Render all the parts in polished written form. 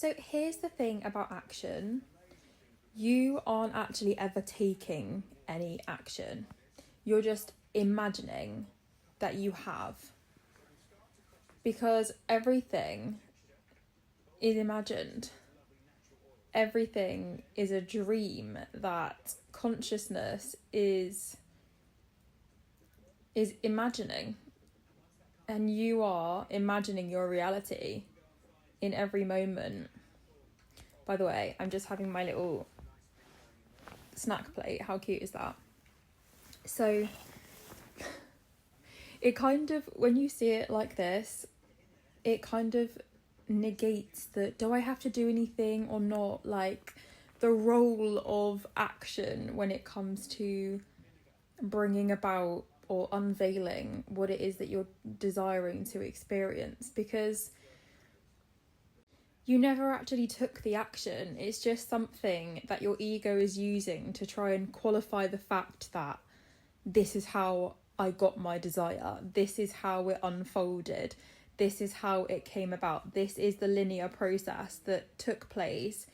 So here's the thing about action. You aren't actually ever taking any action. You're just imagining that you have. Because everything is imagined. Everything is a dream that consciousness is imagining. And you are imagining your reality in every moment. By the way, I'm just having my little snack plate. How cute is that? So it kind of, when you see it like this, it kind of negates the, do I have to do anything or not? Like the role of action when it comes to bringing about or unveiling what it is that you're desiring to experience, because you never actually took the action. It's just something that your ego is using to try and qualify the fact that this is how I got my desire, this is how it unfolded, this is how it came about, this is the linear process that took place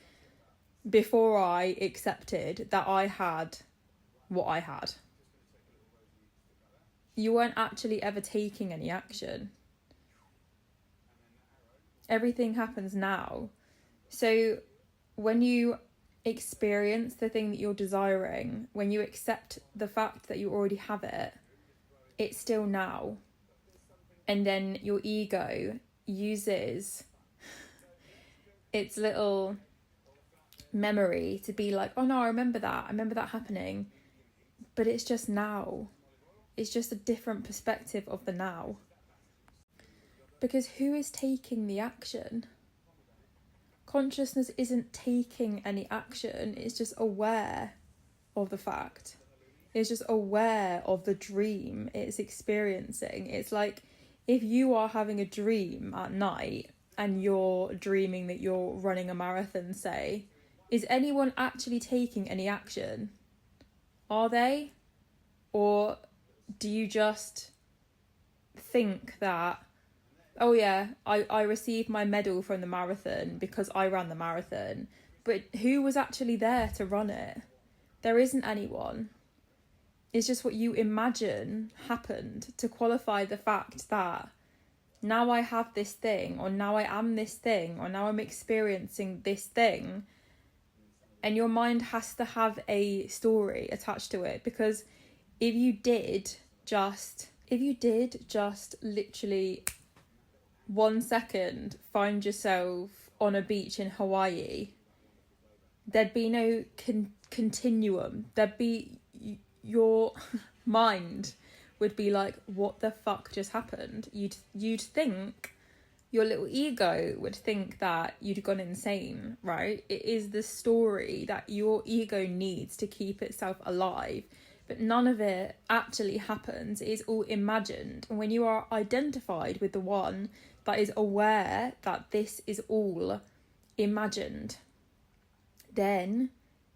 before I accepted that I had what I had. You weren't actually ever taking any action. Everything happens now. So when you experience the thing that you're desiring, when you accept the fact that you already have it, it's still now. And then your ego uses its little memory to be like, oh no, I remember that happening. But it's just now. It's just a different perspective of the now. Because who is taking the action? Consciousness isn't taking any action. It's just aware of the fact. It's just aware of the dream it's experiencing. It's like if you are having a dream at night and you're dreaming that you're running a marathon, say, is anyone actually taking any action? Are they? Or do you just think that, oh yeah, I received my medal from the marathon because I ran the marathon, but who was actually there to run it? There isn't anyone. It's just what you imagine happened to qualify the fact that now I have this thing, or now I am this thing, or now I'm experiencing this thing. And your mind has to have a story attached to it, because if you did just literally 1 second find yourself on a beach in Hawaii, there'd be no continuum. There'd be, your mind would be like, what the fuck just happened? You'd think, your little ego would think that you'd gone insane, right? It is the story that your ego needs to keep itself alive. But none of it actually happens. It is all imagined. And when you are identified with the one that is aware that this is all imagined, then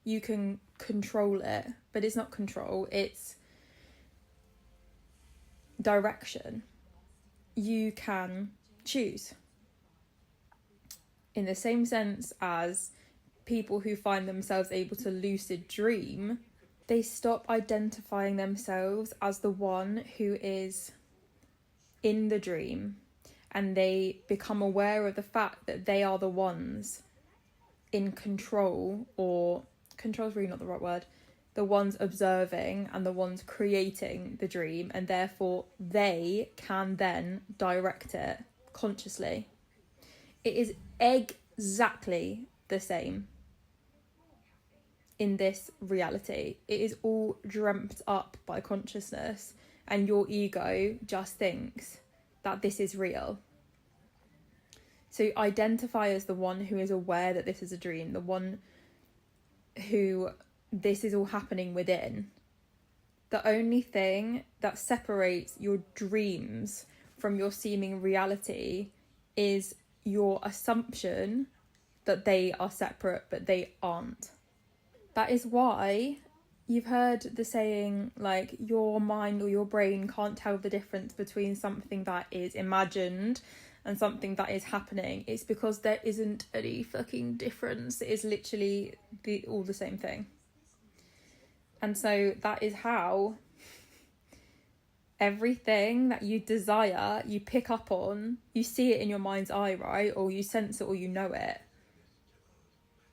you can control it. But it's not control, it's direction. You can choose. In the same sense as people who find themselves able to lucid dream, they stop identifying themselves as the one who is in the dream, and they become aware of the fact that they are the ones in control, or control is really not the right word, the ones observing and the ones creating the dream, and therefore they can then direct it consciously. It is exactly the same in this reality. It is all dreamt up by consciousness, and your ego just thinks that this is real. So identify as the one who is aware that this is a dream, the one who this is all happening within. The only thing that separates your dreams from your seeming reality is your assumption that they are separate, but they aren't. That is why you've heard the saying, like, your mind or your brain can't tell the difference between something that is imagined and something that is happening, it's because there isn't any fucking difference. It is literally all the same thing. And so that is how everything that you desire, you pick up on, you see it in your mind's eye, right? Or you sense it, or you know it.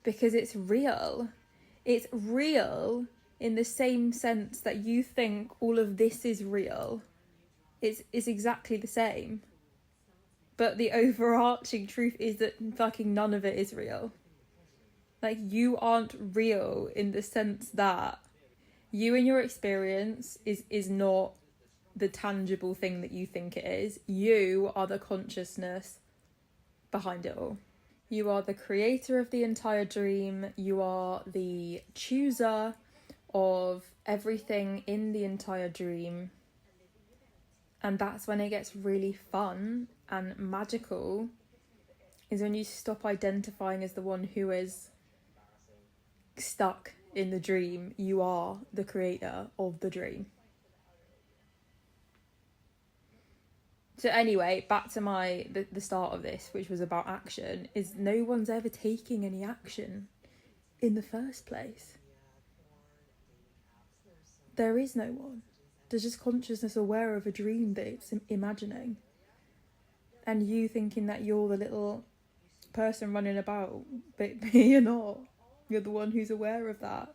Because it's real. It's real in the same sense that you think all of this is real. It's exactly the same. But the overarching truth is that fucking none of it is real. Like, you aren't real in the sense that you and your experience is not the tangible thing that you think it is. You are the consciousness behind it all. You are the creator of the entire dream. You are the chooser of everything in the entire dream. And that's when it gets really fun and magical, is when you stop identifying as the one who is stuck in the dream. You are the creator of the dream. So anyway, back to the start of this, which was about action, is no one's ever taking any action in the first place. There is no one. There's just consciousness aware of a dream that it's imagining. And you thinking that you're the little person running about, but you're not. You're the one who's aware of that.